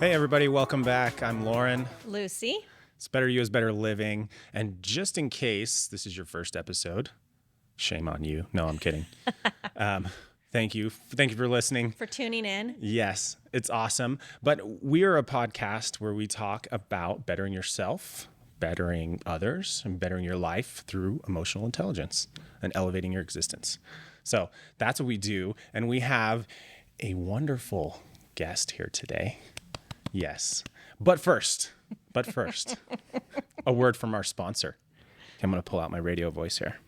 Hey everybody, welcome back. I'm Lauren. Lucy. It's Better You is Better Living. And just in case this is your first episode, shame on you. No, I'm kidding. Thank you. Thank you for listening. For tuning in. Yes, it's awesome. But we are a podcast where we talk about bettering yourself, bettering others, and bettering your life through emotional intelligence and elevating your existence. So that's what we do. And we have a wonderful guest here today. Yes. But first, a word from our sponsor. I'm going to pull out my radio voice here.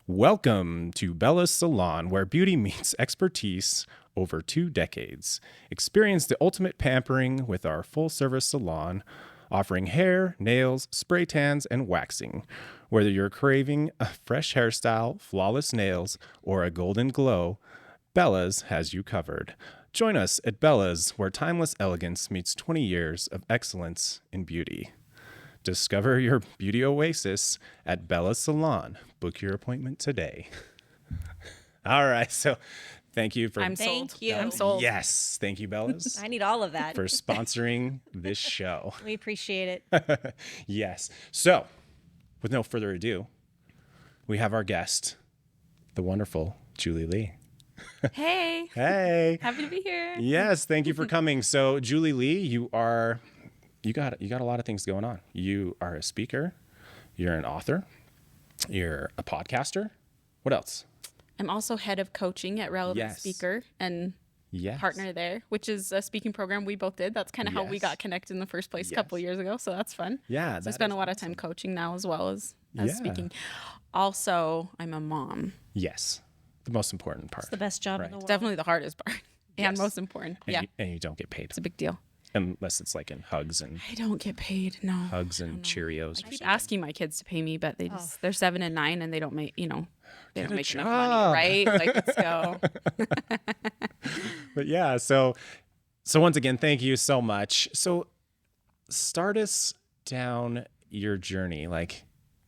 Welcome to Bella's Salon, where beauty meets expertise over 2 decades. Experience the ultimate pampering with our full-service salon, offering hair, nails, spray tans, and waxing. Whether you're craving a fresh hairstyle, flawless nails, or a golden glow, Bella's has you covered. Join us at Bella's, where timeless elegance meets 20 years of excellence in beauty. Discover your beauty oasis at Bella's Salon. Book your appointment today. All right, so thank you for... I'm sold. Yes, thank you, Bella's. I need all of that. For sponsoring this show. We appreciate it. Yes. So, with no further ado, we have our guest, the wonderful Julie Lee. Hey. Hey. Happy to be here. Yes, thank you for coming. So, Julie Lee, you got a lot of things going on. You are a speaker, you're an author, you're a podcaster. What else? I'm also head of coaching at Relevant Yes. Speaker and partner there, which is a speaking program we both did. That's kind of how we got connected in the first place a couple years ago. So that's fun. Yeah. So I spend a lot of time coaching now as well as speaking. Also, I'm a mom. Yes. The most important part. It's the best job in the world. Definitely the hardest part and Yes. most important. And you don't get paid. It's a big deal. Unless it's like in hugs and I don't get paid. No. Cheerios. I keep asking my kids to pay me, but they're 7 and 9 and they don't make, they don't make enough money, right? Like, let's go. But yeah, so once again, thank you so much. So start us down your journey. Like,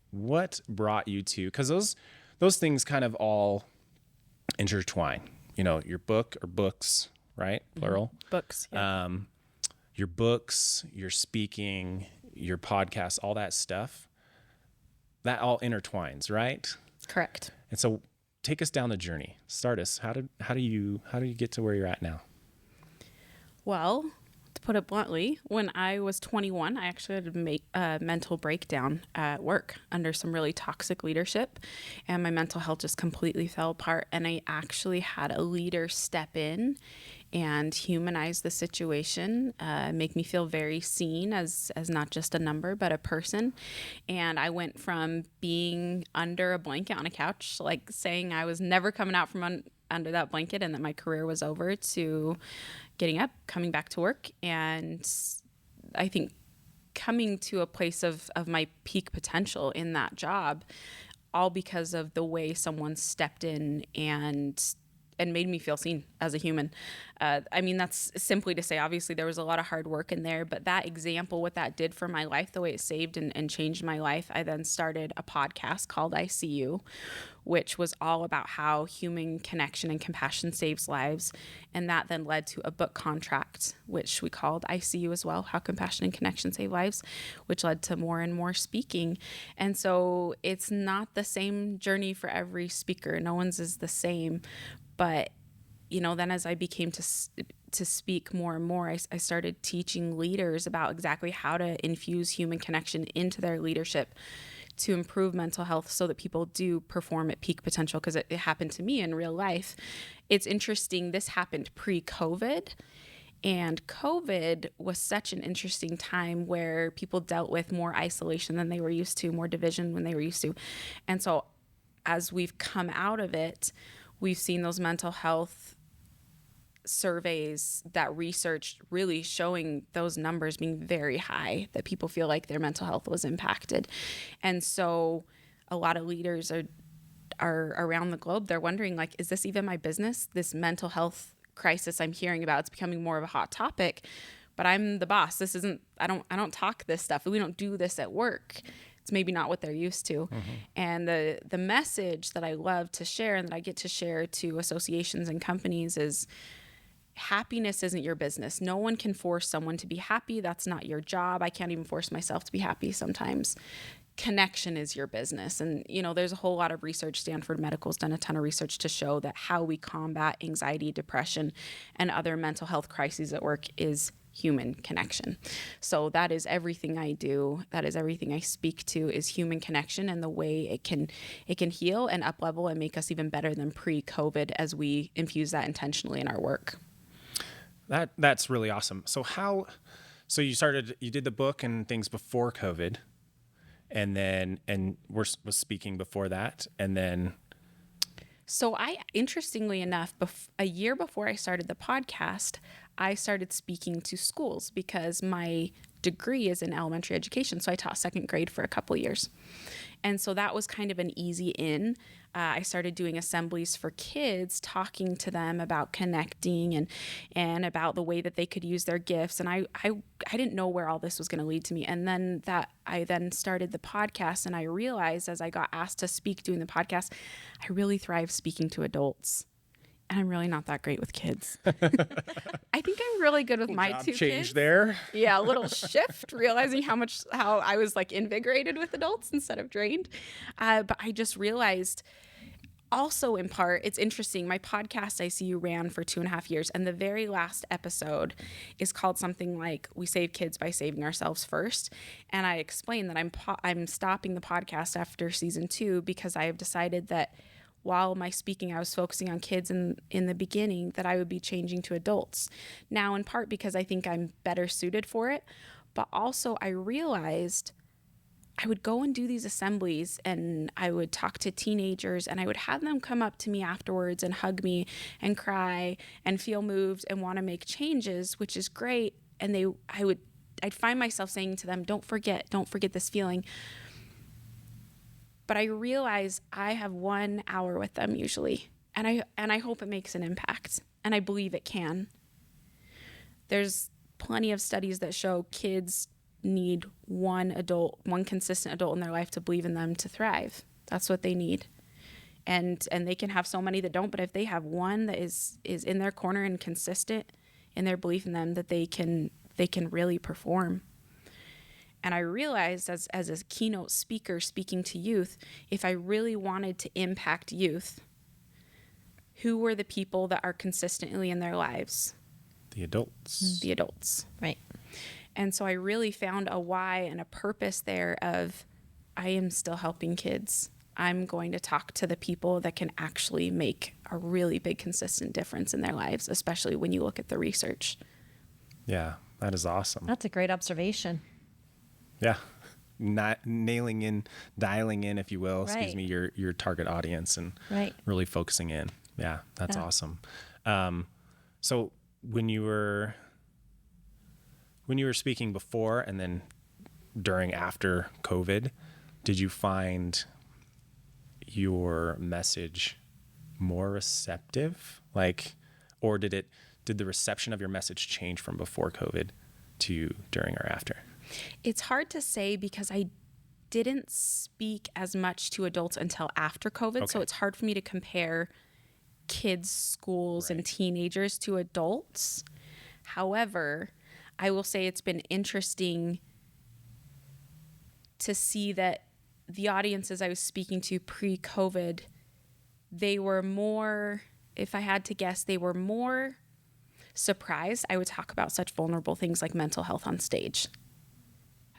what brought you to, because those things kind of all intertwine. Your book or books, right? Plural. Books. Yeah. Your books, your speaking, your podcast, all that stuff, that all intertwines, right? Correct. And so take us down the journey. Start us. How do you get to where you're at now? Well, to put it bluntly, when I was 21, I actually had a mental breakdown at work under some really toxic leadership, and my mental health just completely fell apart. And I actually had a leader step in and humanize the situation, make me feel very seen as not just a number, but a person. And I went from being under a blanket on a couch, like saying I was never coming out from under that blanket and that my career was over, to getting up, coming back to work. And I think coming to a place of my peak potential in that job, all because of the way someone stepped in and made me feel seen as a human. That's simply to say, obviously there was a lot of hard work in there, but that example, what that did for my life, the way it saved and changed my life, I then started a podcast called I See You, which was all about how human connection and compassion saves lives. And that then led to a book contract, which we called I See You as well, How Compassion and Connection Save Lives, which led to more and more speaking. And so it's not the same journey for every speaker. No one's is the same. But, then as I became to speak more and more, I started teaching leaders about exactly how to infuse human connection into their leadership to improve mental health so that people do perform at peak potential, because it happened to me in real life. It's interesting. This happened pre-COVID. And COVID was such an interesting time where people dealt with more isolation than they were used to, more division than they were used to. And so as we've come out of it, we've seen those mental health surveys, that research really showing those numbers being very high, that people feel like their mental health was impacted. And so a lot of leaders are around the globe, they're wondering, like, is this even my business? This mental health crisis I'm hearing about, it's becoming more of a hot topic, but I'm the boss. This isn't, I don't talk this stuff. We don't do this at work. It's maybe not what they're used to. Mm-hmm. And the message that I love to share and that I get to share to associations and companies is happiness isn't your business. No one can force someone to be happy. That's not your job. I can't even force myself to be happy sometimes. Connection is your business. And, there's a whole lot of research. Stanford Medical's done a ton of research to show that how we combat anxiety, depression, and other mental health crises at work is human connection. So that is everything I do. That is everything I speak to is human connection, and the way it can heal and up level and make us even better than pre-COVID as we infuse that intentionally in our work. That's really awesome. So you did the book and things before COVID, and was speaking before that, and then. So interestingly enough, a year before I started the podcast, I started speaking to schools because my degree is in elementary education. So I taught second grade for a couple of years. And so that was kind of an easy in. I started doing assemblies for kids, talking to them about connecting and about the way that they could use their gifts. And I didn't know where all this was going to lead to me. And then I then started the podcast, and I realized as I got asked to speak doing the podcast, I really thrive speaking to adults. And I'm really not that great with kids. I think I'm really good with my two change kids. There. Yeah, a little shift, realizing how I was like invigorated with adults instead of drained. But I just realized also in part, it's interesting. My podcast, ICU, ran for 2.5 years. And the very last episode is called something like "We Save Kids by Saving Ourselves First." And I explained that I'm stopping the podcast after season 2 because I have decided that while my speaking, I was focusing on kids in the beginning, that I would be changing to adults. Now, in part because I think I'm better suited for it, but also I realized I would go and do these assemblies, and I would talk to teenagers, and I would have them come up to me afterwards and hug me and cry and feel moved and want to make changes, which is great. And I'd find myself saying to them, don't forget this feeling. But I realize I have 1 hour with them usually, and I hope it makes an impact, and I believe it can. There's plenty of studies that show kids need one consistent adult in their life to believe in them to thrive. That's what they need. And they can have so many that don't, but if they have one that is in their corner and consistent in their belief in them, that they can really perform. And I realized as a keynote speaker speaking to youth, if I really wanted to impact youth, who were the people that are consistently in their lives? The adults. The adults. Right. And so I really found a why and a purpose there of, I am still helping kids. I'm going to talk to the people that can actually make a really big consistent difference in their lives, especially when you look at the research. Yeah, that is awesome. That's a great observation. Yeah. Not dialing in, if you will, Right. your target audience, and Right. really focusing in. Yeah, that's awesome. So when you were speaking before and then after COVID, did you find your message more receptive? Or did the reception of your message change from before COVID to during or after? It's hard to say because I didn't speak as much to adults until after COVID. Okay. So it's hard for me to compare kids, schools, and teenagers to adults. However, I will say it's been interesting to see that the audiences I was speaking to pre-COVID, they were more, if I had to guess, they were more surprised I would talk about such vulnerable things like mental health on stage.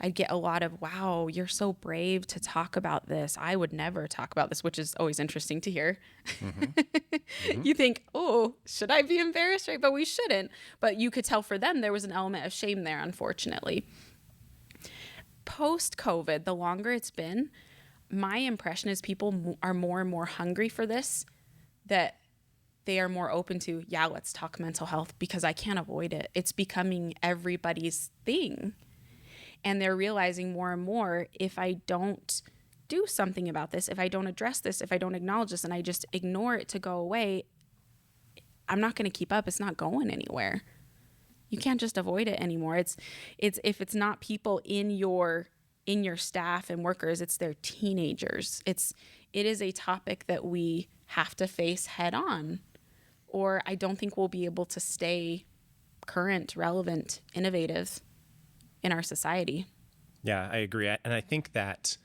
I'd get a lot of, wow, you're so brave to talk about this. I would never talk about this, which is always interesting to hear. Mm-hmm. Mm-hmm. You think, oh, should I be embarrassed? Right? But we shouldn't. But you could tell for them there was an element of shame there, unfortunately. Post-COVID, the longer it's been, my impression is people are more and more hungry for this, that they are more open to, yeah, let's talk mental health because I can't avoid it. It's becoming everybody's thing. And they're realizing more and more, if I don't do something about this, if I don't address this, if I don't acknowledge this, and I just ignore it to go away, I'm not going to keep up. It's not going anywhere. You can't just avoid it anymore. It's if it's not people in your staff and workers, it's their teenagers. It is a topic that we have to face head on. or I don't think we'll be able to stay current, relevant, innovative in our society. Yeah, I agree. And I think that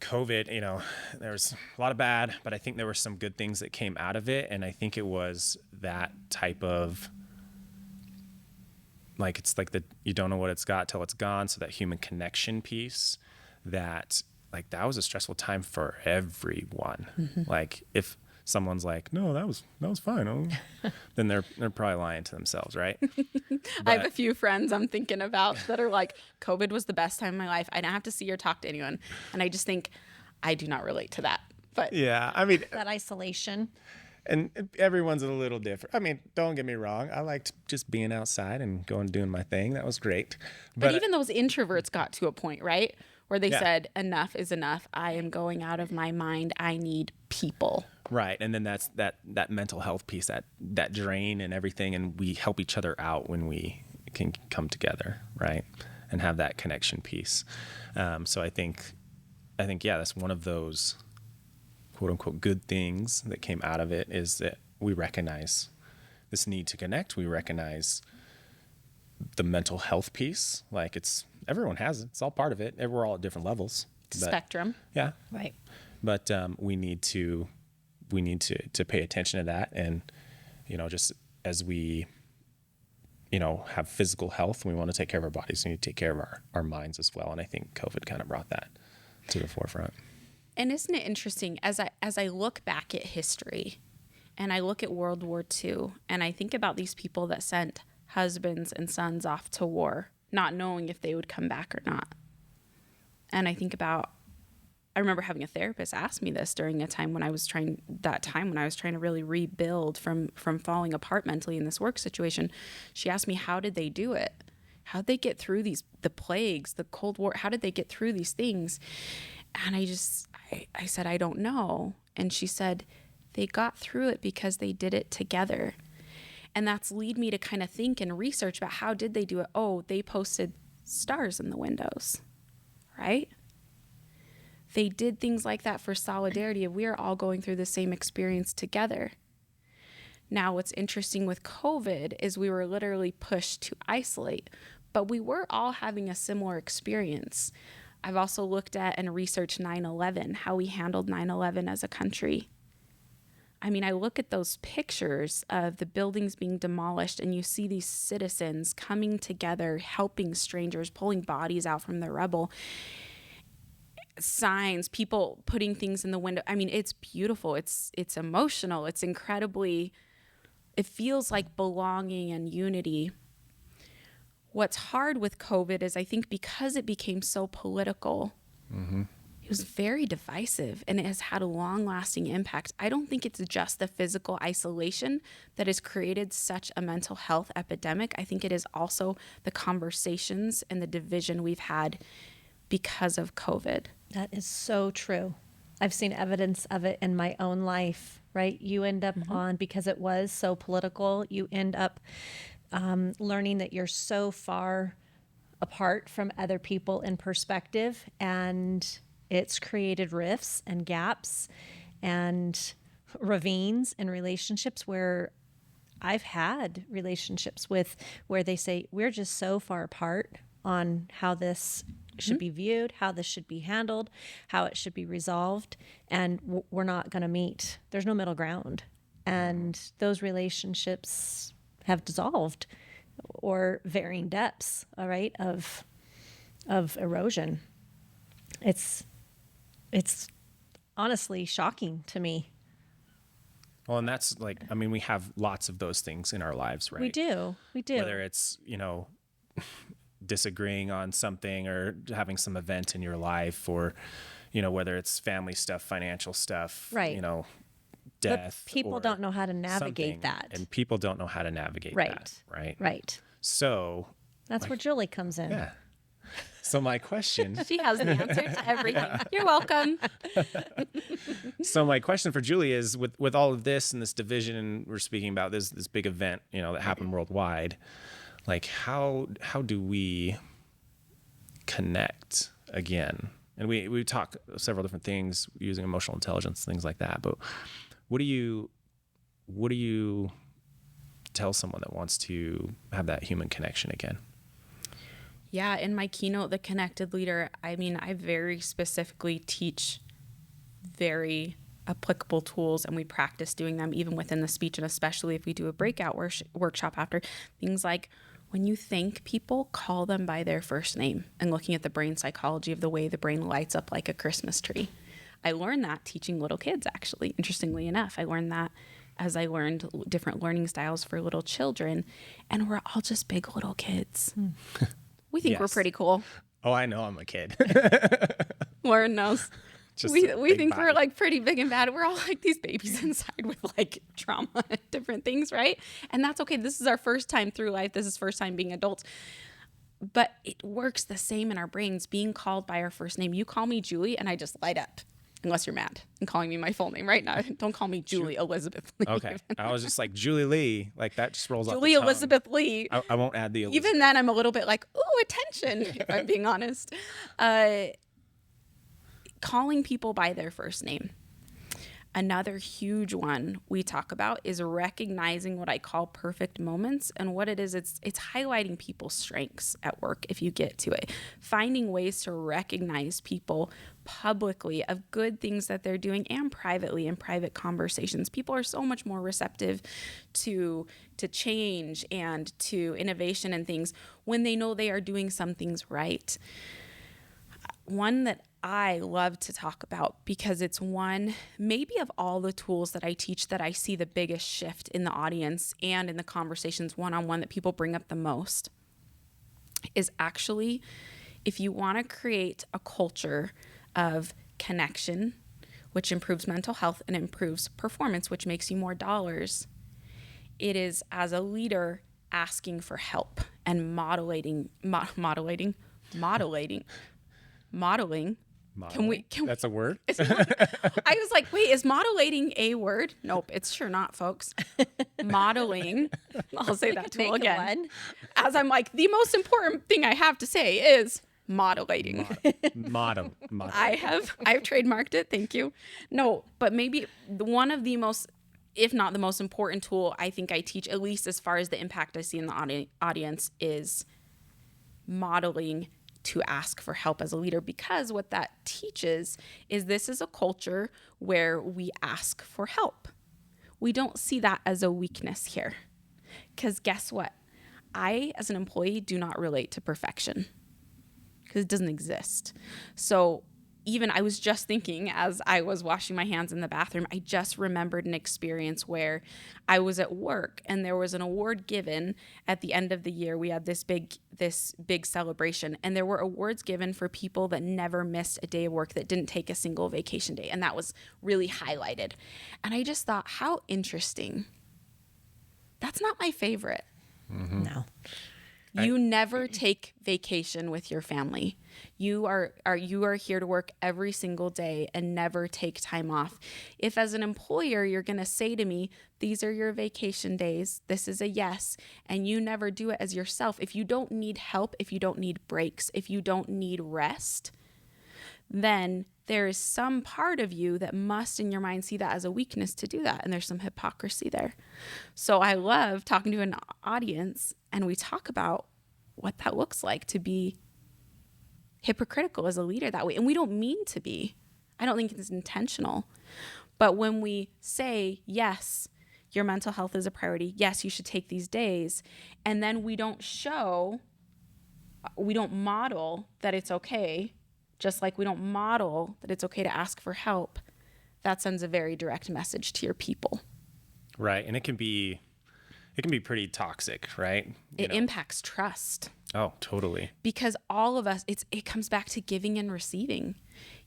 COVID, there was a lot of bad, but I think there were some good things that came out of it. And I think it was that type of, like, it's like you don't know what it's got till it's gone. So that human connection piece, that was a stressful time for everyone. Mm-hmm. Like, if someone's like, no, that was fine, then they're probably lying to themselves, right? I have a few friends I'm thinking about that are like, COVID was the best time of my life. I didn't have to see or talk to anyone. And I just think I do not relate to that. But yeah, I mean, that isolation. And everyone's a little different. I mean, don't get me wrong. I liked just being outside and going and doing my thing. That was great. But even those introverts got to a point, right? Where they said, enough is enough. I am going out of my mind. I need people. Right. And then that's that mental health piece, that drain and everything. And we help each other out when we can come together, right? And have that connection piece. So I think, yeah, that's one of those quote unquote good things that came out of it, is that we recognize this need to connect. We recognize the mental health piece. Like, everyone has it. It's all part of it. We're all at different levels. Spectrum. Yeah. Right. But we need to pay attention to that. And, just as we, have physical health, we want to take care of our bodies. We need to take care of our minds as well. And I think COVID kind of brought that to the forefront. And isn't it interesting, as I look back at history and I look at World War II and I think about these people that sent husbands and sons off to war, not knowing if they would come back or not. And I think about, I remember having a therapist ask me this during a time when I was trying to really rebuild from falling apart mentally in this work situation. She asked me, how did they do it? How did they get through the plagues, the Cold War? How did they get through these things? And I said, I don't know. And she said, they got through it because they did it together. And that's lead me to kind of think and research about how did they do it? Oh, they posted stars in the windows, right? They did things like that for solidarity. We are all going through the same experience together. Now, what's interesting with COVID is we were literally pushed to isolate, but we were all having a similar experience. I've also looked at and researched 9/11, how we handled 9/11 as a country. I mean, I look at those pictures of the buildings being demolished and you see these citizens coming together, helping strangers, pulling bodies out from the rubble. Signs, people putting things in the window. I mean, it's beautiful. It's emotional. It's incredibly, it feels like belonging and unity. What's hard with COVID is I think because it became so political, it was very divisive and it has had a long-lasting impact. I don't think it's just the physical isolation that has created such a mental health epidemic. I think it is also the conversations and the division we've had because of COVID. That is so true. I've seen evidence of it in my own life, right? You end up because it was so political, you end up learning that you're so far apart from other people in perspective, and it's created rifts and gaps and ravines in relationships where I've had relationships with where they say, we're just so far apart on how this should be viewed, how this should be handled, how it should be resolved, and we're not going to meet. There's no middle ground. And those relationships have dissolved, or varying depths, all right, of erosion. It's honestly shocking to me. Well, and that's like, I mean, we have lots of those things in our lives, right? We do. Whether it's, disagreeing on something or having some event in your life, or, whether it's family stuff, financial stuff, right. Death. But people don't know how to navigate that. And people don't know how to navigate that, right? Right. So that's where Julie comes in. Yeah. So my question. She has the answer to everything. You're welcome. So my question for Julie is, with all of this and this division, and we're speaking about this big event, that happened worldwide, like how do we connect again? And we talk several different things using emotional intelligence, things like that. But what do you what do you tell someone that wants to have that human connection again? Yeah, in my keynote, The Connected Leader, I mean, I very specifically teach very applicable tools, and we practice doing them even within the speech, and especially if we do a breakout workshop after. Things like, when you thank people, call them by their first name, and looking at the brain psychology of the way the brain lights up like a Christmas tree. I learned that teaching little kids, actually, interestingly enough. I learned that as I learned different learning styles for little children, and we're all just big little kids. We think we're Yes. pretty cool. Oh, I know I'm a kid. Lauren knows. Just we a we big think we're body. like pretty big and bad. We're all like these babies inside with like trauma and different things, right? And that's okay. This is our first time through life. This is first time being adults. But it works the same in our brains, being called by our first name. You call me Julie and I just light up, unless you're mad and calling me my full name right now. Don't call me Julie Elizabeth Lee. Okay. I was just like, Julie Lee, like that just rolls off Julie the tongue. Elizabeth Lee. I won't add the Elizabeth. Even then, I'm a little bit like, ooh, attention, if I'm being honest. Calling people by their first name. Another huge one we talk about is recognizing what I call perfect moments. And what it is, it's highlighting people's strengths at work if you get to it. Finding ways to recognize people publicly of good things that they're doing and privately in private conversations. People are so much more receptive to change and to innovation and things when they know they are doing some things right. One that I love to talk about because it's one, maybe of all the tools that I teach, that I see the biggest shift in the audience and in the conversations one-on-one that people bring up the most, is actually, if you want to create a culture of connection, which improves mental health and improves performance, which makes you more dollars, it is, as a leader, asking for help and modeling. That's a word? I was like, wait, is modeling a word? Nope, it's sure not, folks. Modeling. I'll say that tool Make again. one. As I'm like, the most important thing I have to say is modeling. Model. I've trademarked it. Thank you. No, but maybe one of the most, if not the most important tool I think I teach, at least as far as the impact I see in the audience, is modeling to ask for help as a leader, because what that teaches is this is a culture where we ask for help. We don't see that as a weakness here, because guess what? I, as an employee, do not relate to perfection because it doesn't exist. So even I was just thinking as I was washing my hands in the bathroom, I just remembered an experience where I was at work and there was an award given at the end of the year. We had this big celebration, and there were awards given for people that never missed a day of work, that didn't take a single vacation day. And that was really highlighted. And I just thought, how interesting. That's not my favorite. Mm-hmm. No. You never take vacation with your family. You are here to work every single day and never take time off. If as an employer, you're going to say to me, these are your vacation days, this is a yes, and you never do it as yourself, if you don't need help, if you don't need breaks, if you don't need rest, then there is some part of you that must in your mind see that as a weakness to do that. And there's some hypocrisy there. So I love talking to an audience and we talk about what that looks like to be hypocritical as a leader that way. And we don't mean to be. I don't think it's intentional. But when we say, yes, your mental health is a priority, yes, you should take these days, and then we don't model that it's okay, just like we don't model that it's okay to ask for help, that sends a very direct message to your people. Right. And it can be pretty toxic, right? It impacts trust. Oh, totally. Because all of us, it comes back to giving and receiving.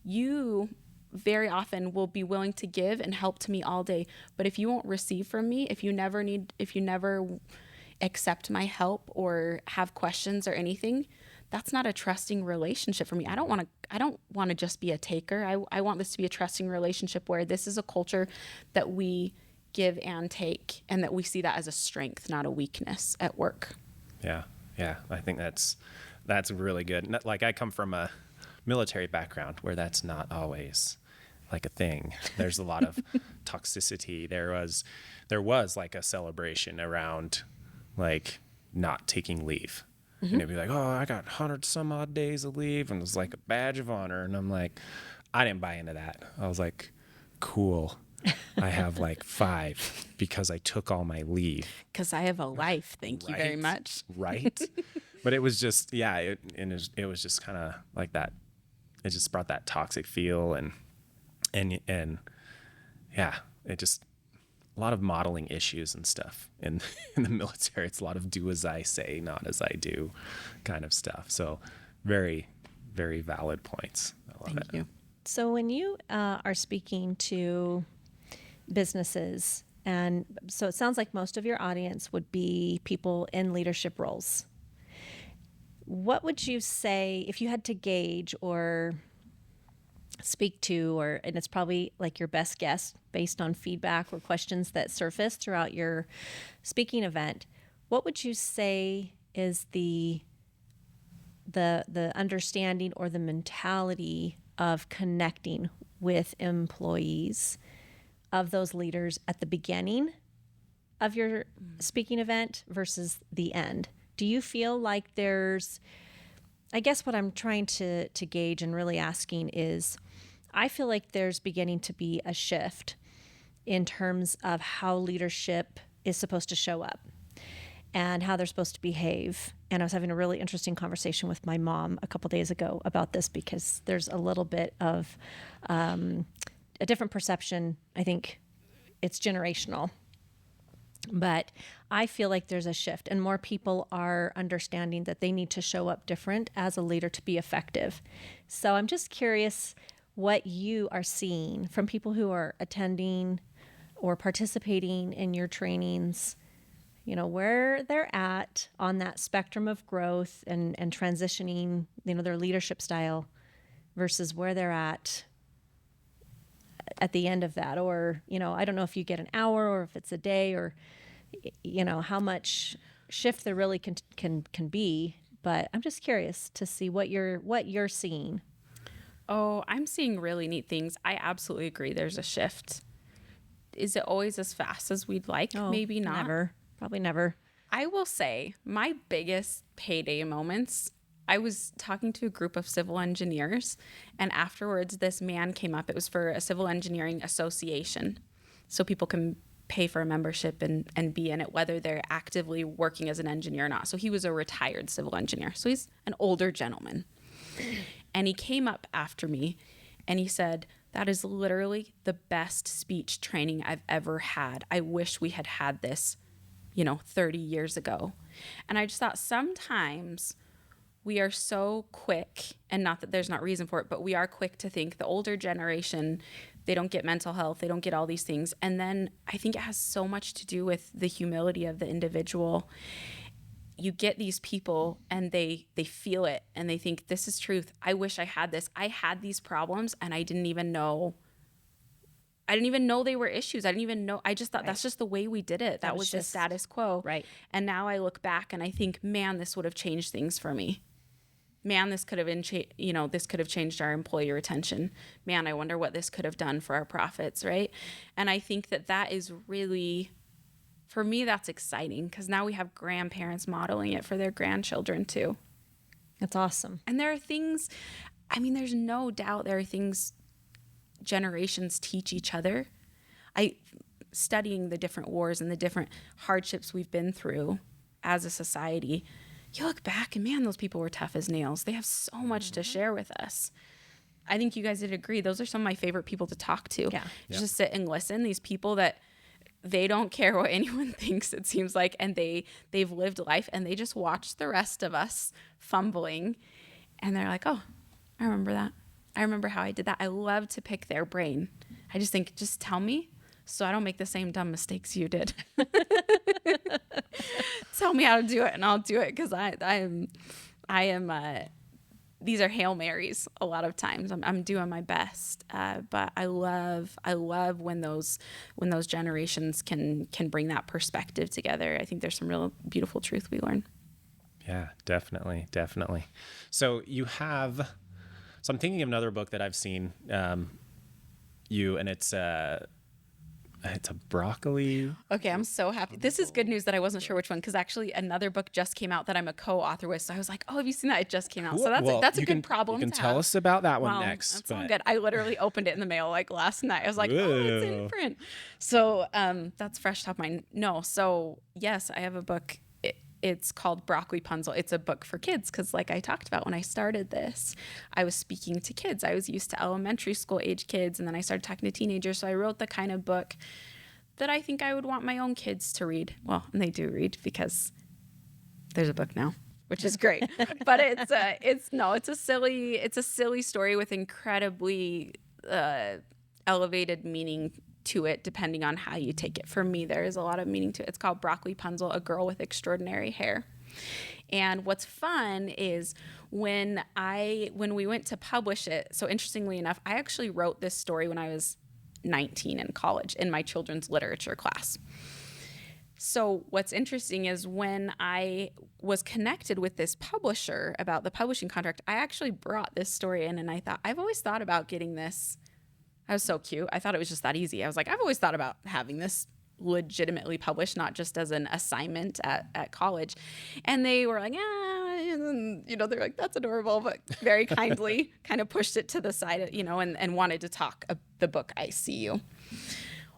You very often will be willing to give and help to me all day, but if you won't receive from me, if you never accept my help or have questions or anything, that's not a trusting relationship for me. I don't want to just be a taker. I want this to be a trusting relationship where this is a culture that we give and take, and that we see that as a strength, not a weakness at work. Yeah. I think that's really good. Like, I come from a military background where that's not always like a thing. There's a lot of toxicity. There was like a celebration around like not taking leave. And it'd be like, oh, I got 100 some odd days of leave. And it was like a badge of honor. And I'm like, I didn't buy into that. I was like, cool. I have like 5 because I took all my leave. Because I have a life. Thank you very Right? much. Right. But it was just, yeah, it was just kind of like that. It just brought that toxic feel and yeah, it just, a lot of modeling issues and stuff in the military. It's a lot of do as I say, not as I do kind of stuff. So very, very valid points. I love Thank you. So when you are speaking to businesses, and so it sounds like most of your audience would be people in leadership roles. What would you say if you had to gauge or speak to, or, and it's probably like your best guess based on feedback or questions that surface throughout your speaking event, what would you say is the understanding or the mentality of connecting with employees of those leaders at the beginning of your speaking event versus the end? Do you feel like there's, I guess what I'm trying to gauge and really asking is, I feel like there's beginning to be a shift in terms of how leadership is supposed to show up and how they're supposed to behave. And I was having a really interesting conversation with my mom a couple days ago about this, because there's a little bit of a different perception. I think it's generational. But I feel like there's a shift, and more people are understanding that they need to show up different as a leader to be effective. So I'm just curious what you are seeing from people who are attending or participating in your trainings, you know, where they're at on that spectrum of growth and transitioning, you know, their leadership style versus where they're at the end of that. Or, you know, I don't know if you get an hour or if it's a day, or, you know, how much shift there really can be. But I'm just curious to see what you're seeing. Oh, I'm seeing really neat things. I absolutely agree. There's a shift. Is it always as fast as we'd like? Oh, Maybe not. Never. Probably never. I will say my biggest payday moments, I was talking to a group of civil engineers, and afterwards this man came up. It was for a civil engineering association. So people can pay for a membership and be in it, whether they're actively working as an engineer or not. So he was a retired civil engineer. So he's an older gentleman. And he came up after me and he said, "That is literally the best speech training I've ever had. I wish we had had this, 30 years ago." And I just thought sometimes we are so quick, and not that there's not reason for it, but we are quick to think the older generation, they don't get mental health, they don't get all these things. And then I think it has so much to do with the humility of the individual. You get these people and they feel it and they think, this is truth. I wish I had this. I had these problems and I didn't even know they were issues. I didn't even know. I just thought that's just the way we did it. That was the status quo. Right. And now I look back and I think, man, this would have changed things for me. Man, this could have been, this could have changed our employee retention. Man, I wonder what this could have done for our profits, right? And I think that is really, for me, that's exciting, because now we have grandparents modeling it for their grandchildren too. That's awesome. And there are things, there's no doubt there are things generations teach each other. Studying the different wars and the different hardships we've been through as a society, you look back and man, those people were tough as nails. They have so much to share with us. I think you guys would agree. Those are some of my favorite people to talk to. Yeah. Just sit and listen. These people that they don't care what anyone thinks, it seems like, and they've lived life and they just watch the rest of us fumbling and they're like, oh, I remember that. I remember how I did that. I love to pick their brain. I just think, just tell me so I don't make the same dumb mistakes you did. Tell me how to do it and I'll do it, because I am these are Hail Marys a lot of times. I'm doing my best, but I love when those generations can bring that perspective together. I think there's some real beautiful truth we learn. Yeah, definitely. So I'm thinking of another book that I've seen you, and it's a broccoli. Okay, I'm so happy. This is good news that I wasn't sure which one, because actually another book just came out that I'm a co-author with. So I was like, oh, have you seen that? It just came out. So that's a good problem You can to tell have. us about that one Well, next. that's all good. I literally opened it in the mail like last night. I was like, oh, it's in print. So that's fresh top of mind. No, so yes, I have a book. It's called Broccoli Punzel. It's a book for kids because, like I talked about when I started this, I was speaking to kids. I was used to elementary school age kids, and then I started talking to teenagers. So I wrote the kind of book that I think I would want my own kids to read. Well, and they do read because there's a book now, which is great. But it's a silly story with incredibly elevated meaning to it, depending on how you take it. For me, there is a lot of meaning to it. It's called Broccoli Punzel, A Girl with Extraordinary Hair. And what's fun is when we went to publish it, so interestingly enough, I actually wrote this story when I was 19 in college in my children's literature class. So what's interesting is when I was connected with this publisher about the publishing contract, I actually brought this story in, and I thought, I've always thought about getting this. I was so cute. I thought it was just that easy. I was like, I've always thought about having this legitimately published, not just as an assignment at college. And they were like, they're like, that's adorable, but very kindly kind of pushed it to the side, and wanted to talk the book, I See You.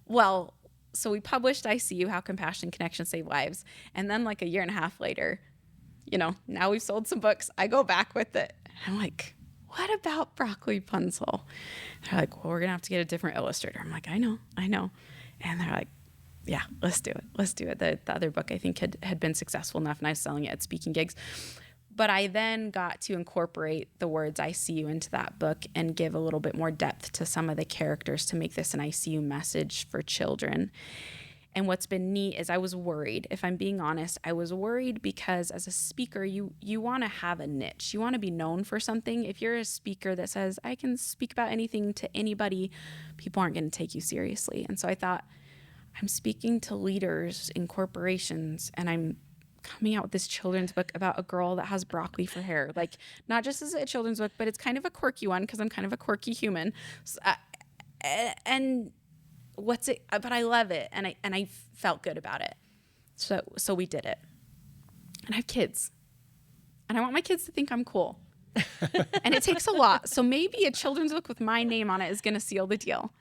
Well, so we published I See You, How Compassion and Connection Save Lives. And then like a year and a half later, now we've sold some books. I go back with it. And I'm like, what about Broccoli Punzel? They're like, well, we're going to have to get a different illustrator. I'm like, I know. And they're like, yeah, let's do it. The other book I think had been successful enough, and I was selling it at speaking gigs. But I then got to incorporate the words I see you into that book and give a little bit more depth to some of the characters to make this an I see you message for children. And what's been neat is I was worried. If I'm being honest, I was worried because as a speaker, you want to have a niche. You want to be known for something. If you're a speaker that says, I can speak about anything to anybody, people aren't going to take you seriously. And so I thought, I'm speaking to leaders in corporations, and I'm coming out with this children's book about a girl that has broccoli for hair. Like, not just as a children's book, but it's kind of a quirky one because I'm kind of a quirky human. So, but I love it, and I felt good about it. So we did it. And I have kids, and I want my kids to think I'm cool. And it takes a lot. So maybe a children's book with my name on it is going to seal the deal.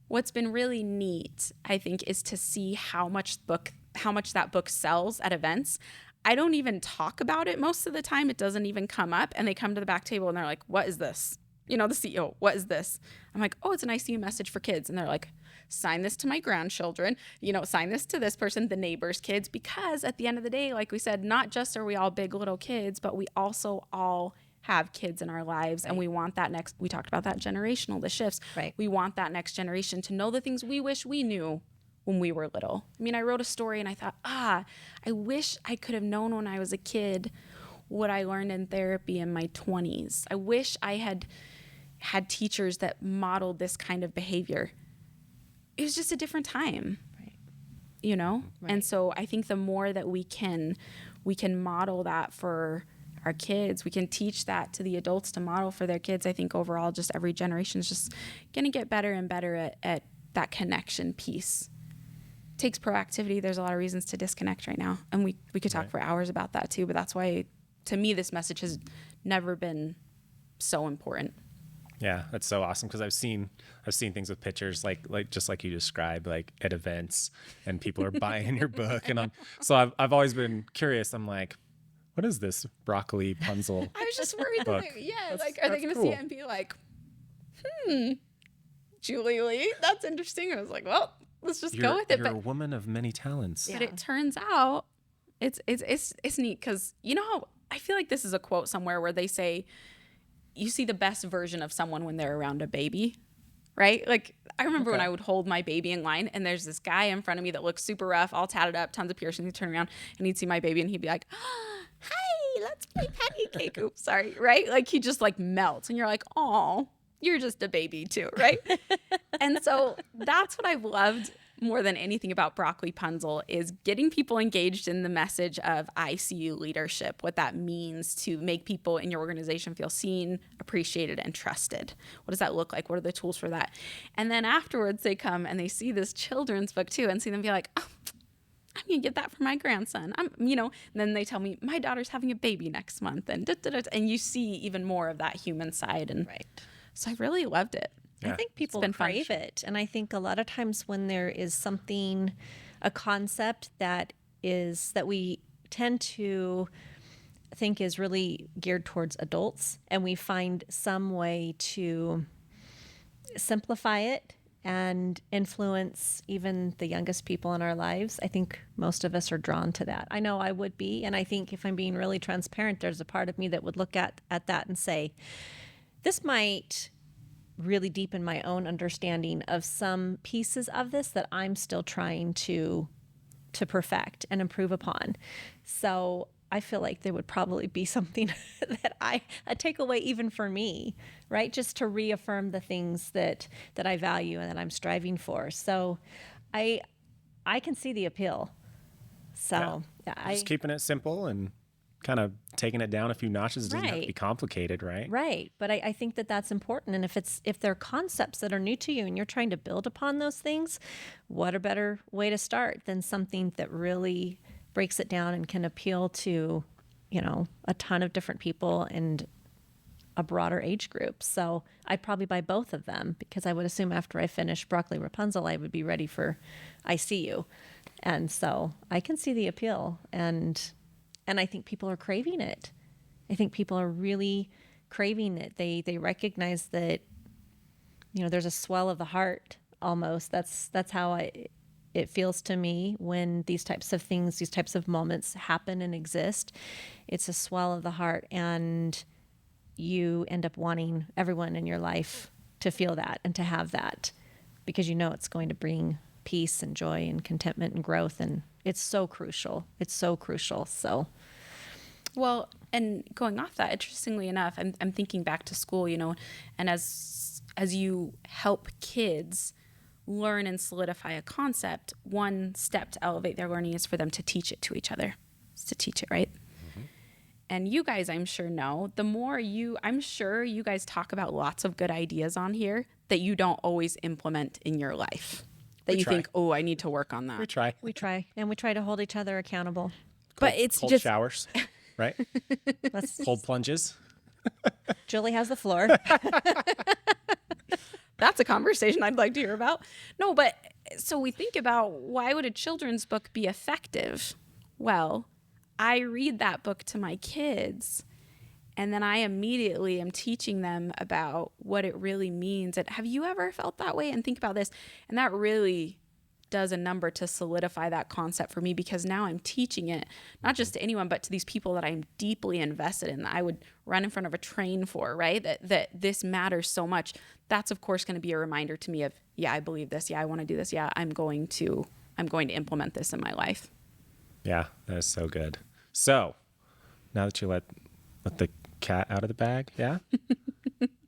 What's been really neat, I think, is to see how much that book sells at events. I don't even talk about it most of the time. It doesn't even come up, and they come to the back table and they're like, what is this? The CEO, what is this? I'm like, oh, it's an ICU message for kids. And they're like, sign this to my grandchildren, sign this to this person, the neighbor's kids. Because at the end of the day, like we said, not just are we all big little kids, but we also all have kids in our lives. Right. And we want we talked about that the shifts. Right. We want that next generation to know the things we wish we knew when we were little. I mean, I wrote a story and I thought, I wish I could have known when I was a kid what I learned in therapy in my 20s. I wish I had teachers that modeled this kind of behavior. It was just a different time, right. Right. And so I think the more that we can model that for our kids, we can teach that to the adults to model for their kids. I think overall, just every generation is just going to get better and better at that connection piece. It takes proactivity. There's a lot of reasons to disconnect right now. And we could talk for hours about that too, but that's why, to me, this message has never been so important. Yeah, that's so awesome, because I've seen things with pictures like just like you described, like at events, and people are buying your book, and I've always been curious. I'm like, what is this Broccoli Punzel? I was just worried that are they going to see it and be like, Julie Lee, that's interesting. I was like, well, let's just go with it. You're a woman of many talents. But it turns out it's neat because how I feel like this is a quote somewhere where they say, you see the best version of someone when they're around a baby, right? Like, I remember when I would hold my baby in line and there's this guy in front of me that looks super rough, all tatted up, tons of piercings. He'd turn around and he'd see my baby and he'd be like, hi, let's play patty cake. Oops, sorry, right? Like, he just like melts and you're like, oh, you're just a baby too, right? And so that's what I've loved more than anything about Broccoli Punzel is getting people engaged in the message of ICU leadership, what that means to make people in your organization feel seen, appreciated, and trusted. What does that look like? What are the tools for that? And then afterwards they come and they see this children's book too and see them be like, oh, I'm going to get that for my grandson. And then they tell me my daughter's having a baby next month and and you see even more of that human side. And so I really loved it. I think people crave it. And I think a lot of times when there is something, a concept that we tend to think is really geared towards adults, and we find some way to simplify it and influence even the youngest people in our lives, I think most of us are drawn to that. I know I would be. And I think if I'm being really transparent, there's a part of me that would look at that and say, this might really deepen my own understanding of some pieces of this that I'm still trying to perfect and improve upon. So I feel like there would probably be something that a takeaway even for me, right? Just to reaffirm the things that I value and that I'm striving for. So I can see the appeal. So just keeping it simple and kind of taking it down a few notches. It doesn't have to be complicated, right? Right. But I think that that's important. And if there are concepts that are new to you and you're trying to build upon those things, what a better way to start than something that really breaks it down and can appeal to, a ton of different people and a broader age group. So I'd probably buy both of them because I would assume after I finish Broccoli Rapunzel, I would be ready for ICU. And so I can see the appeal, and I think people are craving it. I think people are really craving it. They recognize that, there's a swell of the heart almost. That's how it feels to me when these types of things, these types of moments happen and exist. It's a swell of the heart, and you end up wanting everyone in your life to feel that and to have that because it's going to bring peace and joy and contentment and growth. And it's so crucial. It's so crucial. So, well, and going off that, interestingly enough, I'm thinking back to school, and as you help kids learn and solidify a concept, one step to elevate their learning is for them to teach it to each other. It's to teach it, right? Mm-hmm. And you guys, I'm sure know, I'm sure you guys talk about lots of good ideas on here that you don't always implement in your life. That you think, I need to work on that. We try. And we try to hold each other accountable. But it's cold just showers, right? Cold plunges. Julie has the floor. That's a conversation I'd like to hear about. No, but so we think about, why would a children's book be effective? Well, I read that book to my kids, and then I immediately am teaching them about what it really means. And have you ever felt that way? And think about this. And that really does a number to solidify that concept for me, because now I'm teaching it, not just to anyone, but to these people that I'm deeply invested in, that I would run in front of a train for, right? That this matters so much. That's of course going to be a reminder to me of, I believe this. I want to do this. I'm going to implement this in my life. Yeah, that is so good. So now that you let the cat out of the bag,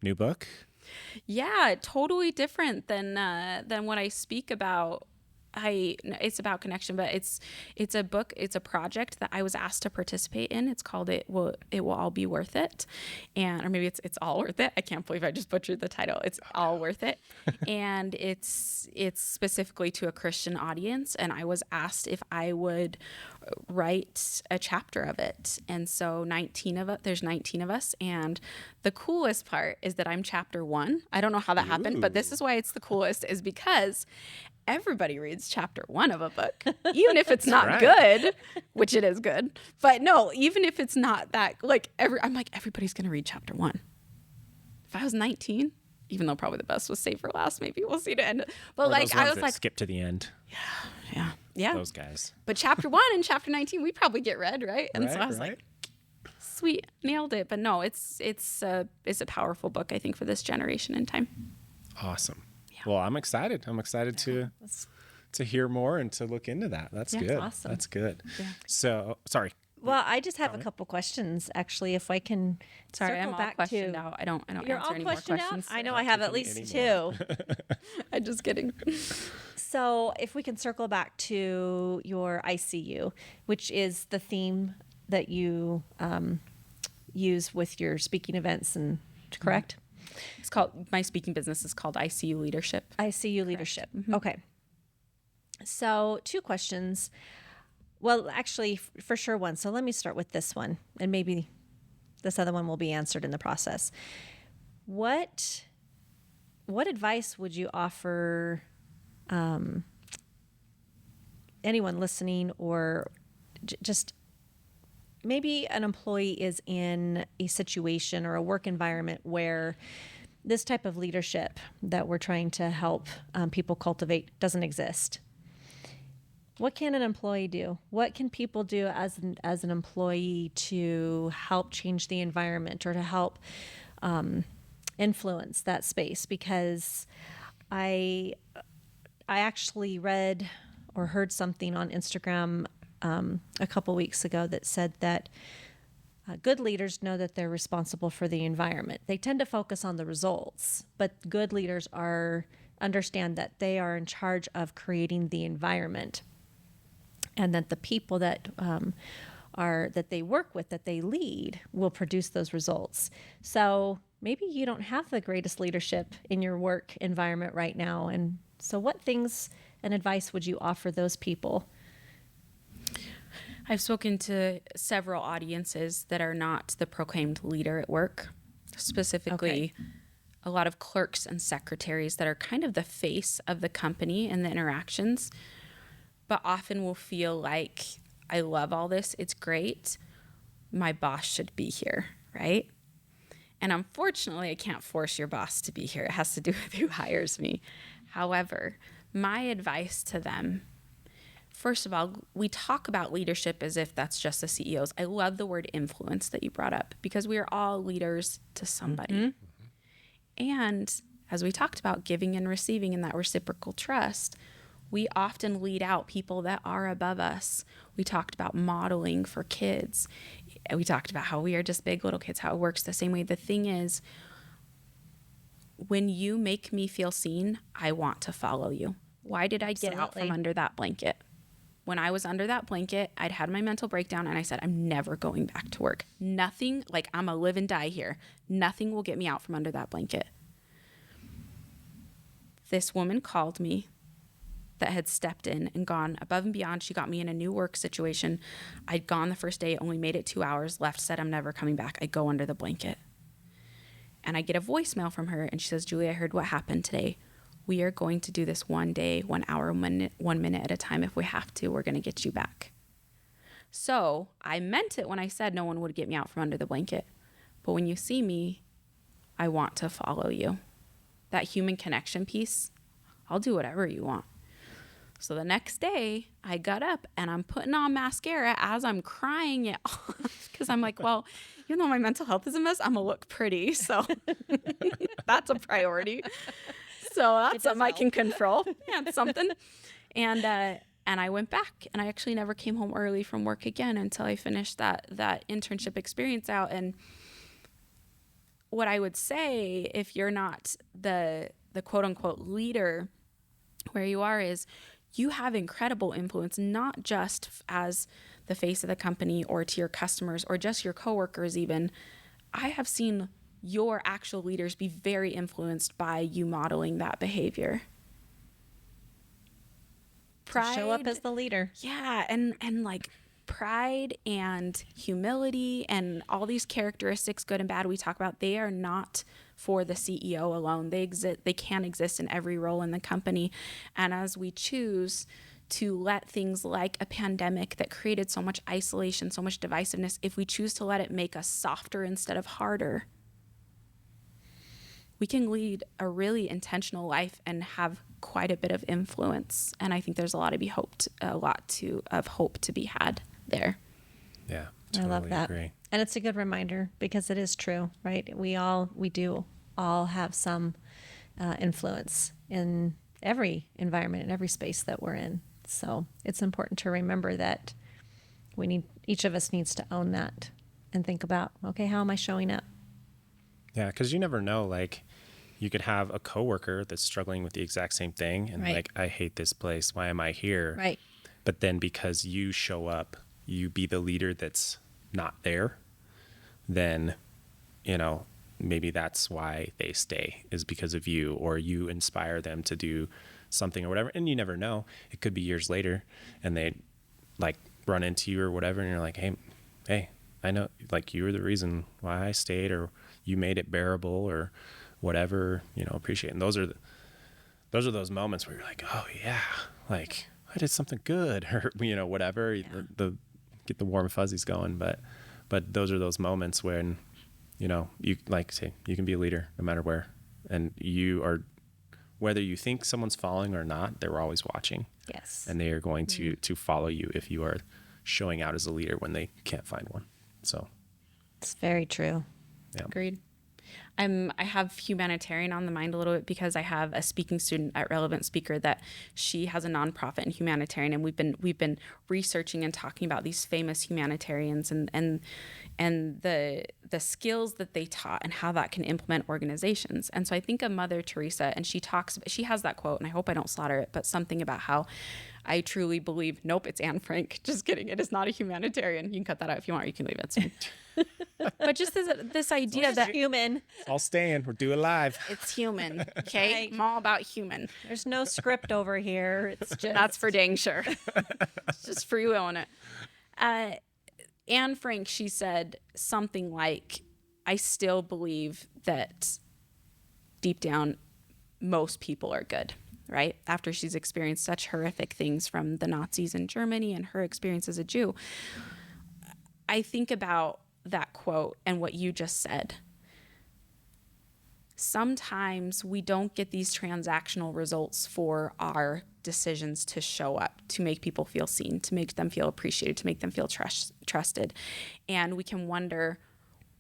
new book. Yeah, totally different than what I speak about. It's about connection, but it's a book. It's a project that I was asked to participate in. It's called It Will All Be Worth It, or maybe it's All Worth It. I can't believe I just butchered the title. It's All Worth It, and it's specifically to a Christian audience. And I was asked if I would write a chapter of it. And so there's 19 of us, and the coolest part is that I'm chapter 1. I don't know how that happened, but this is why it's the coolest, is because everybody reads chapter 1 of a book, even if it's not good, which it is good. But no, even if it's not that, I'm like, everybody's going to read chapter 1. If I was 19, even though probably the best was saved for last, maybe we'll see to end it. But I was like, skip to the end. Yeah. Those guys. But chapter 1 and chapter 19, we probably get read, right? And so I was like, sweet, nailed it. But no, it's a powerful book, I think, for this generation and time. Awesome. Well, I'm excited. I'm excited to hear more and to look into that. That's good. Awesome. That's good. Yeah. So, sorry. Well, I just have a couple questions, actually, if I can Sorry, circle I'm all back questioned to. out. I don't You're answer all any more questioned out? questions. I know I have at taking least any more. two. I'm just kidding. So if we can circle back to your ICU, which is the theme that you use with your speaking events, and correct? It's called, my speaking business is called ICU Leadership. ICU leadership. Okay. So two questions. Well, actually, for sure one. So let me start with this one, and maybe this other one will be answered in the process. What advice would you offer anyone listening, or just maybe an employee is in a situation or a work environment where this type of leadership that we're trying to help people cultivate doesn't exist? What can an employee do? What can people do as an employee to help change the environment or to help influence that space? Because I actually read or heard something on Instagram a couple weeks ago that said that good leaders know that they're responsible for the environment. They tend to focus on the results, but good leaders understand that they are in charge of creating the environment, and that the people that that they work with, that they lead, will produce those results. So maybe you don't have the greatest leadership in your work environment right now, and so what things and advice would you offer those people? I've spoken to several audiences that are not the proclaimed leader at work, specifically a lot of clerks and secretaries that are kind of the face of the company and the interactions, but often will feel like, I love all this, it's great, my boss should be here, right? And unfortunately, I can't force your boss to be here. It has to do with who hires me. However, my advice to them, first of all, we talk about leadership as if that's just the CEOs. I love the word influence that you brought up, because we are all leaders to somebody. And as we talked about, giving and receiving and that reciprocal trust, we often lead out people that are above us. We talked about modeling for kids. We talked about how we are just big little kids, how it works the same way. The thing is, when you make me feel seen, I want to follow you. Why did I get out from Absolutely. under that blanket? When I was under that blanket, I'd had my mental breakdown and I said, I'm never going back to work. Nothing, like I'm a live and die here. Nothing will get me out from under that blanket. This woman called me that had stepped in and gone above and beyond. She got me in a new work situation. I'd gone the first day, only made it 2 hours, left, said I'm never coming back. I go under the blanket. And I get a voicemail from her and she says, Julie, I heard what happened today. We are going to do this 1 day, 1 hour, 1 minute at a time. If we have to, we're going to get you back. So I meant it when I said no one would get me out from under the blanket. But when you see me, I want to follow you. That human connection piece, I'll do whatever you want. So the next day I got up and I'm putting on mascara as I'm crying it off, because I'm like, well, even though my mental health is a mess, I'm gonna look pretty. So that's a priority. So that's something I can control. Yeah, it's something. And I went back, and I actually never came home early from work again until I finished that internship experience out. And what I would say, if you're not the quote unquote leader where you are, is you have incredible influence, not just as the face of the company or to your customers or just your coworkers even. I have seen your actual leaders be very influenced by you modeling that behavior. Pride, Show up as the leader. yeah, and like pride and humility and all these characteristics, good and bad, we talk about, they are not for the CEO alone. They can exist in every role in the company. And as we choose to let things like a pandemic that created so much isolation, so much divisiveness, if we choose to let it make us softer instead of harder, we can lead a really intentional life and have quite a bit of influence. And I think there's a lot of hope to be had there. Yeah, I love totally that. agree. And it's a good reminder, because it is true, right? We do all have some influence in every environment, in every space that we're in. So it's important to remember that each of us needs to own that and think about, okay, how am I showing up? Yeah, because you never know. Like, you could have a coworker that's struggling with the exact same thing, and Right. like, I hate this place. Why am I here? Right. But then because you show up, you be the leader that's not there. Then, maybe that's why they stay, is because of you, or you inspire them to do something or whatever. And you never know. It could be years later, and they like run into you or whatever, and you're like, hey, I know, like, you were the reason why I stayed, or you made it bearable, or whatever, appreciate. And those are those moments where you're like, oh yeah, like, I did something good, or whatever. Yeah. The get the warm fuzzies going. But those are those moments when you, like, say, you can be a leader no matter where, and you are, whether you think someone's following or not, they're always watching. Yes. And they are going to follow you if you are showing out as a leader when they can't find one. So It's very true. yeah. Agreed. I have humanitarian on the mind a little bit because I have a speaking student at Relevant Speaker that she has a nonprofit in humanitarian, and we've been researching and talking about these famous humanitarians and the skills that they taught and how that can implement organizations. And so I think of Mother Teresa, and she has that quote, and I hope I don't slaughter it, but something about how I truly believe, nope, it's Anne Frank. Just kidding. It is not a humanitarian. You can cut that out if you want, or you can leave it. But just this idea that Human. It's all staying. We're doing live. it's human. Okay. Right. I'm all about human. There's no script over here. It's just That's for dang sure. It's just free will in it. Anne Frank, she said something like, I still believe that deep down, most people are good, right? After she's experienced such horrific things from the Nazis in Germany and her experience as a Jew. I think about that quote and what you just said. Sometimes we don't get these transactional results for our decisions to show up, to make people feel seen, to make them feel appreciated, to make them feel trusted. And we can wonder,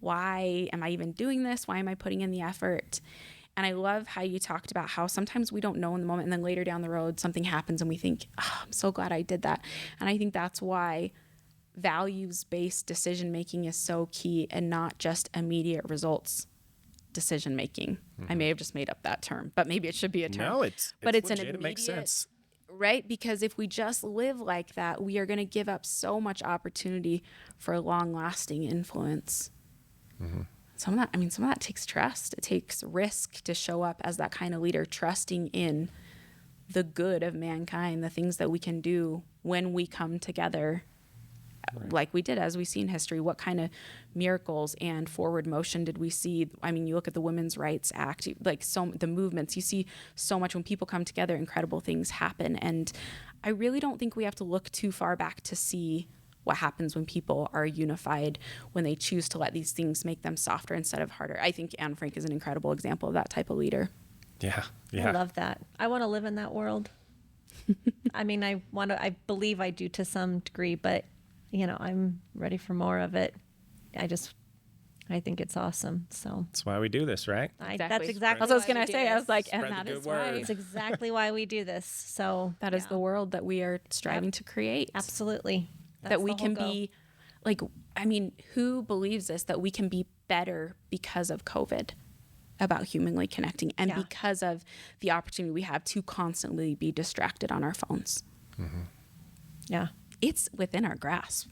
why am I even doing this? Why am I putting in the effort? And I love how you talked about how sometimes we don't know in the moment, and then later down the road, something happens and we think, oh, I'm so glad I did that. And I think that's why values-based decision-making is so key, and not just immediate results decision-making. I may have just made up that term, but maybe it should be a term. No, it's an legit. immediate, It makes sense. right? Because if we just live like that, we are going to give up so much opportunity for long-lasting influence. Some of that takes trust. It takes risk to show up as that kind of leader, trusting in the good of mankind, the things that we can do when we come together, like we did, as we see in history. What kind of miracles and forward motion did we see? I mean, you look at the Women's Rights Act, like the movements, you see so much when people come together, incredible things happen. And I really don't think we have to look too far back to see what happens when people are unified, when they choose to let these things make them softer instead of harder. I think Anne Frank is an incredible example of that type of leader. Yeah. I love that. I want to live in that world. I mean, I believe I do to some degree, but I'm ready for more of it. I think it's awesome. So That's why we do this, right? that's exactly That's what I was why we going to do say. I this. was like, Spread and the that good is why. word. That's exactly why we do this. So That is the world that we are striving to create. absolutely. That we That's the can whole be, like, I mean, who believes this, that we can be better because of COVID about humanly connecting, and Yeah. because of the opportunity we have to constantly be distracted on our phones? Yeah. It's within our grasp.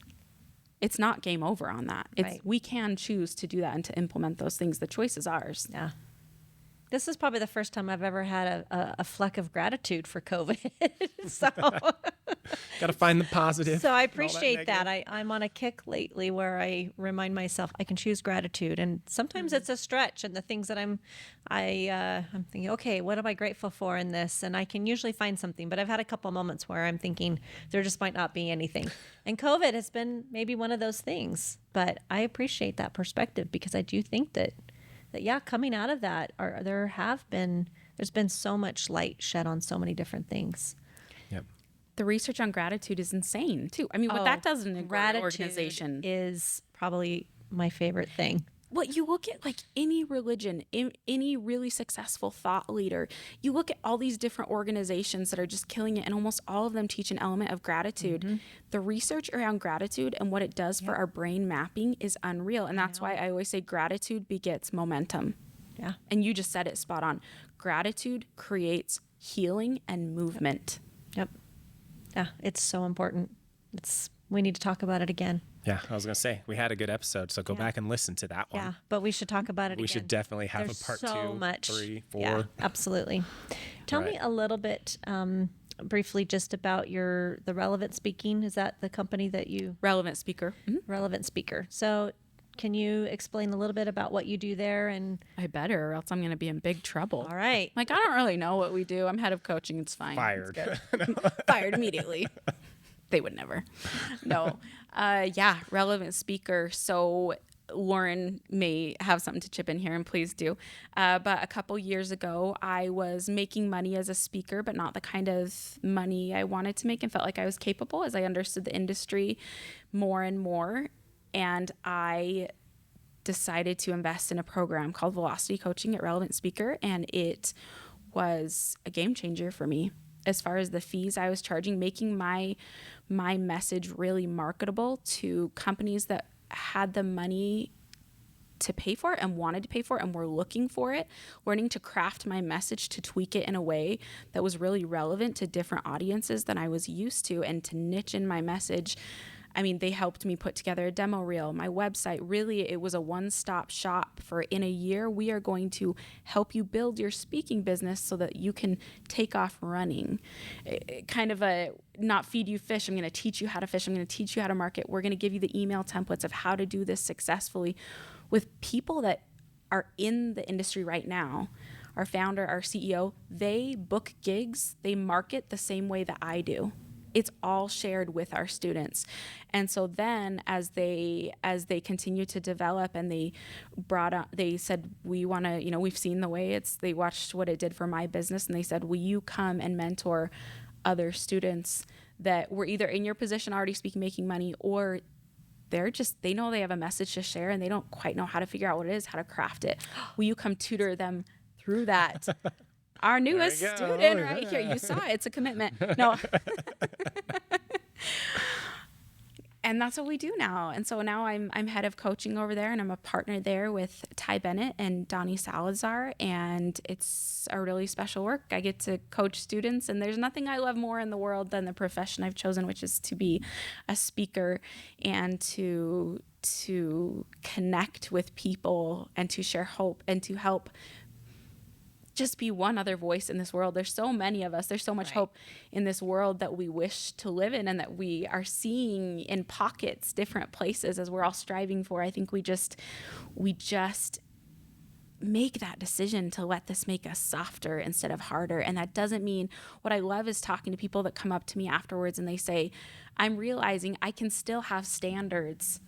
It's not game over on that. Right. We can choose to do that and to implement those things. The choice is ours. Yeah. This is probably the first time I've ever had a fleck of gratitude for COVID. so Got to find the positive. So I and all appreciate that. negative. I'm on a kick lately where I remind myself I can choose gratitude, and sometimes it's a stretch. And the things that I'm thinking, okay, what am I grateful for in this? And I can usually find something, but I've had a couple moments where I'm thinking there just might not be anything. And COVID has been maybe one of those things. But I appreciate that perspective, because I do think that yeah, coming out of that, there's been so much light shed on so many different things. Yep. The research on gratitude is insane too. I mean, what that does in a great Gratitude organization is probably my favorite thing. Well, you look at like any religion, any really successful thought leader, you look at all these different organizations that are just killing it, and almost all of them teach an element of gratitude. The research around gratitude and what it does for our brain mapping is unreal. And that's why I always say gratitude begets momentum. Yeah. And you just said it spot on. Gratitude creates healing and movement. Yep. Yeah, it's so important. We need to talk about it again. Yeah, I was going to say, we had a good episode, so go back and listen to that one. Yeah, but we should talk about it again. We should definitely have There's a part so 2, much. 3, 4. Yeah, absolutely. Tell me Right. a little bit briefly just about the Relevant Speaking. Is that the company that you... Relevant speaker. Relevant Speaker. So can you explain a little bit about what you do there? And I better, or else I'm going to be in big trouble. all right. Like, I don't really know what we do. I'm head of coaching. It's fine. Fired. It's good. Fired immediately. They would never. No. Yeah, relevant speaker. So Lauren may have something to chip in here, and please do. But a couple years ago, I was making money as a speaker, but not the kind of money I wanted to make, and felt like I was capable as I understood the industry more and more. And I decided to invest in a program called Velocity Coaching at Relevant Speaker, and it was a game changer for me as far as the fees I was charging, making my message really marketable to companies that had the money to pay for it and wanted to pay for it and were looking for it, learning to craft my message to tweak it in a way that was really relevant to different audiences than I was used to, and to niche in my message. I mean, they helped me put together a demo reel, my website. Really, it was a one-stop shop for, in a year, we are going to help you build your speaking business so that you can take off running. Kind of a not feed you fish. I'm going to teach you how to fish. I'm going to teach you how to market. We're going to give you the email templates of how to do this successfully with people that are in the industry right now. Our founder, our CEO, they book gigs, they market the same way that I do. It's all shared with our students. And so then as they continue to develop, and they said, we want to, we've seen the way they watched what it did for my business, and they said, will you come and mentor other students that were either in your position already speaking, making money, or they know they have a message to share and they don't quite know how to figure out what it is, how to craft it. Will you come tutor them through that? Our newest student right here. You saw it. It's a commitment. No. And that's what we do now. And so now I'm head of coaching over there, and I'm a partner there with Ty Bennett and Donnie Salazar. And it's a really special work. I get to coach students, and there's nothing I love more in the world than the profession I've chosen, which is to be a speaker and to connect with people and to share hope and to help just be one other voice in this world. There's so many of us. There's so much hope in this world that we wish to live in, and that we are seeing in pockets, different places, as we're all striving for. I think we just make that decision to let this make us softer instead of harder. And that doesn't mean, what I love is talking to people that come up to me afterwards and they say, I'm realizing I can still have standards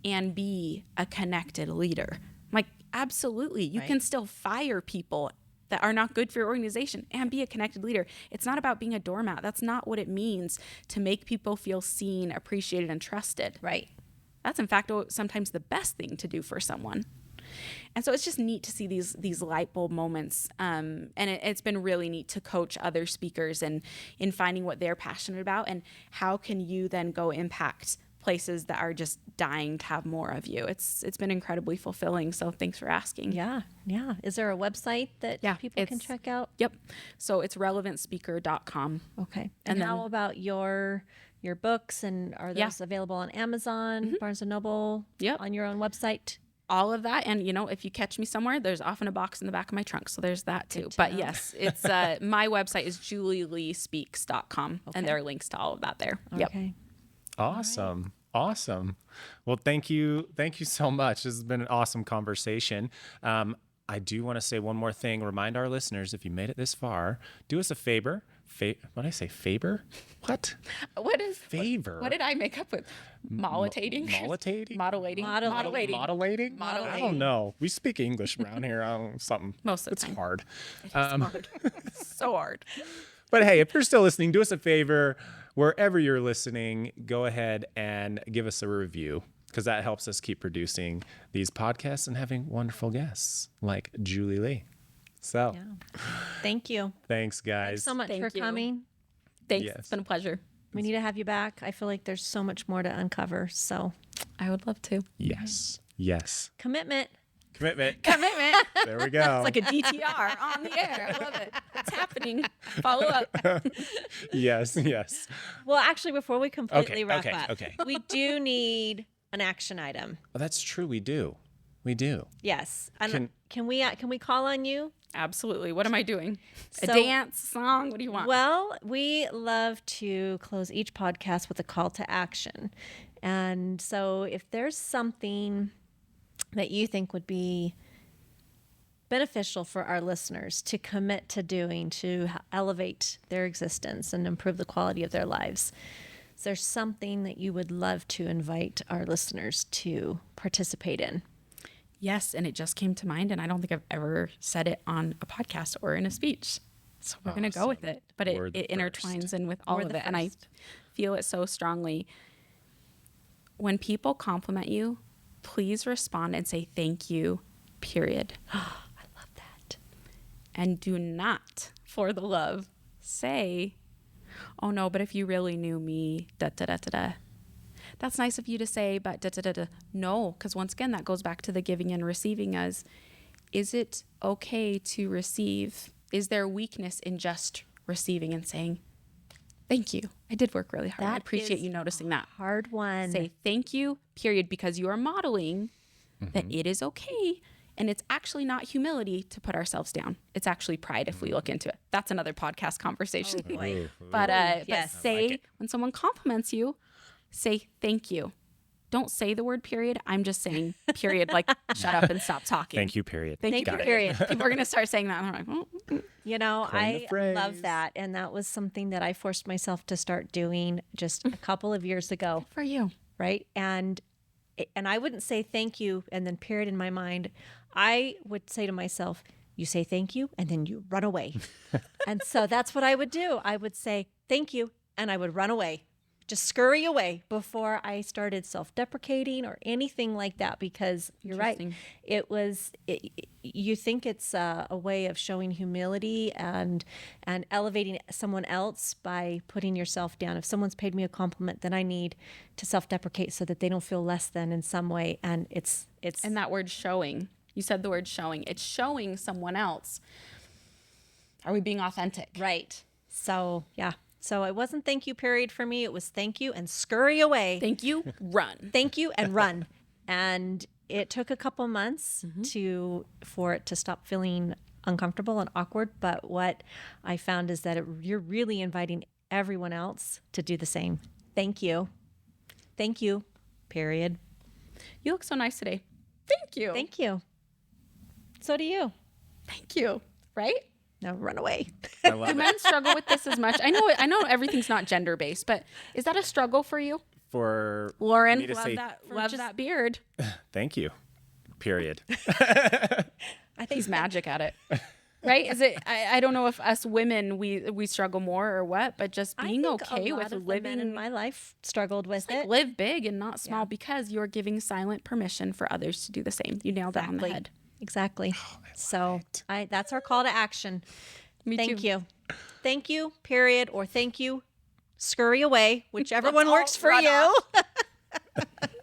and be a connected leader. I'm like, absolutely. You can still fire people that are not good for your organization and be a connected leader. It's not about being a doormat. That's not what it means to make people feel seen, appreciated, and trusted. Right. That's in fact sometimes the best thing to do for someone. And so it's just neat to see these light bulb moments. And it's been really neat to coach other speakers and in finding what they're passionate about, and how can you then go impact places that are just dying to have more of you. It's been incredibly fulfilling. So thanks for asking. Yeah. Yeah. Is there a website that people can check out? Yep. So it's relevantspeaker.com. Okay. And how about your books, and are those available on Amazon, Barnes & Noble, on your own website? All of that. And, if you catch me somewhere, there's often a box in the back of my trunk. So there's that too. But yes, it's my website is julieleespeaks.com. And there are links to all of that there. Okay. Yep. Awesome. Right. Awesome. Well, thank you. Thank you so much. This has been an awesome conversation. I do want to say one more thing. Remind our listeners, if you made it this far, do us a favor. What did I say? Favor? What? What is favor? What did I make up with? Mollitating? Modellating? I don't know. We speak English around here. Something. Most of the time. It's hard. It's hard. So hard. But hey, if you're still listening, do us a favor. Wherever you're listening, go ahead and give us a review. because that helps us keep producing these podcasts and having wonderful guests like Julie Lee. So Yeah. Thank you. thanks, guys. Thanks so much Thank for you. coming. Thanks. Yes. It's been a pleasure. We need to have you back. I feel like there's so much more to uncover. So I would love to. Yes. Yes. commitment. Commitment. Commitment. There we go. It's like a DTR on the air. I love it. It's happening. Follow up. Yes. Yes. Well, actually, before we completely wrap okay, up, okay. we do need an action item. Well, that's true. We do. We do. Yes. And can we call on you? Absolutely. What am I doing? A So- dance, song? What do you want? Well, we love to close each podcast with a call to action. And so if there's something that you think would be beneficial for our listeners to commit to doing to elevate their existence and improve the quality of their lives, is there something that you would love to invite our listeners to participate in? Yes, and it just came to mind, and I don't think I've ever said it on a podcast or in a speech. So we're going to go with it. But We're the it intertwines first. in with all We're of the it, and I first. feel it so strongly. When people compliment you, please respond and say thank you, period. I love that. And do not, for the love, say, oh no, but if you really knew me, da da da da da. That's nice of you to say, but da da da da. No, because once again, that goes back to the giving and receiving as, is it okay to receive? Is there weakness in just receiving and saying, thank you. I did work really hard. I That appreciate is you noticing that. Hard one. Say thank you, period, because you are modeling that it is okay. And it's actually not humility to put ourselves down. It's actually pride if we look into it. That's another podcast conversation. Oh, boy. But yes. say, when someone compliments you, say thank you. Don't say the word period. I'm just saying period, like shut up and stop talking. Thank you, period. Thank you, Got it. period. People are going to start saying that. And I'm like, oh, You know, Coin the I phrase. love that. And that was something that I forced myself to start doing just a couple of years ago. for you. Right. And I wouldn't say thank you and then period in my mind. I would say to myself, you say thank you and then you run away. And so that's what I would do. I would say thank you and I would run away. Just scurry away before I started self-deprecating or anything like that, because you're right. Interesting. You think it's a way of showing humility and elevating someone else by putting yourself down. If someone's paid me a compliment, then I need to self-deprecate so that they don't feel less than in some way. And it's And that word showing, you said the word showing. It's showing someone else. Are we being authentic? right. So yeah. So it wasn't thank you period for me. It was thank you and scurry away. Thank you, run. Thank you and run. And it took a couple months for it to stop feeling uncomfortable and awkward. But what I found is that you're really inviting everyone else to do the same. Thank you. Thank you. Period. You look so nice today. Thank you. Thank you. So do you. Thank you. Right? Now run away. I love Do it. men struggle with this as much? I know everything's not gender based, but is that a struggle for you? For Lauren, me to love say that beard. thank you, period. I think He's magic at it. Right? Is it I don't know if us women we struggle more or what, but just being I think okay a lot with of the men living in my life struggled with like it. live big and not small because you're giving silent permission for others to do the same. You nailed that on the head. Exactly. So that's our call to action. Me Thank too. you. Thank you, period, or thank you, scurry away, whichever one Let's all works for run you. off.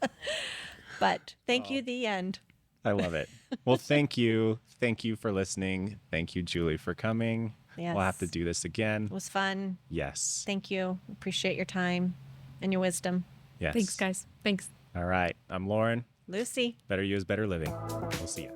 But thank you, the end. I love it. Well, thank you. Thank you for listening. Thank you, Julie, for coming. Yes. We'll have to do this again. It was fun. Yes. Thank you. Appreciate your time and your wisdom. Yes. Thanks, guys. Thanks. All right. I'm Lauren. Lucy. Better You is Better Living. We'll see you.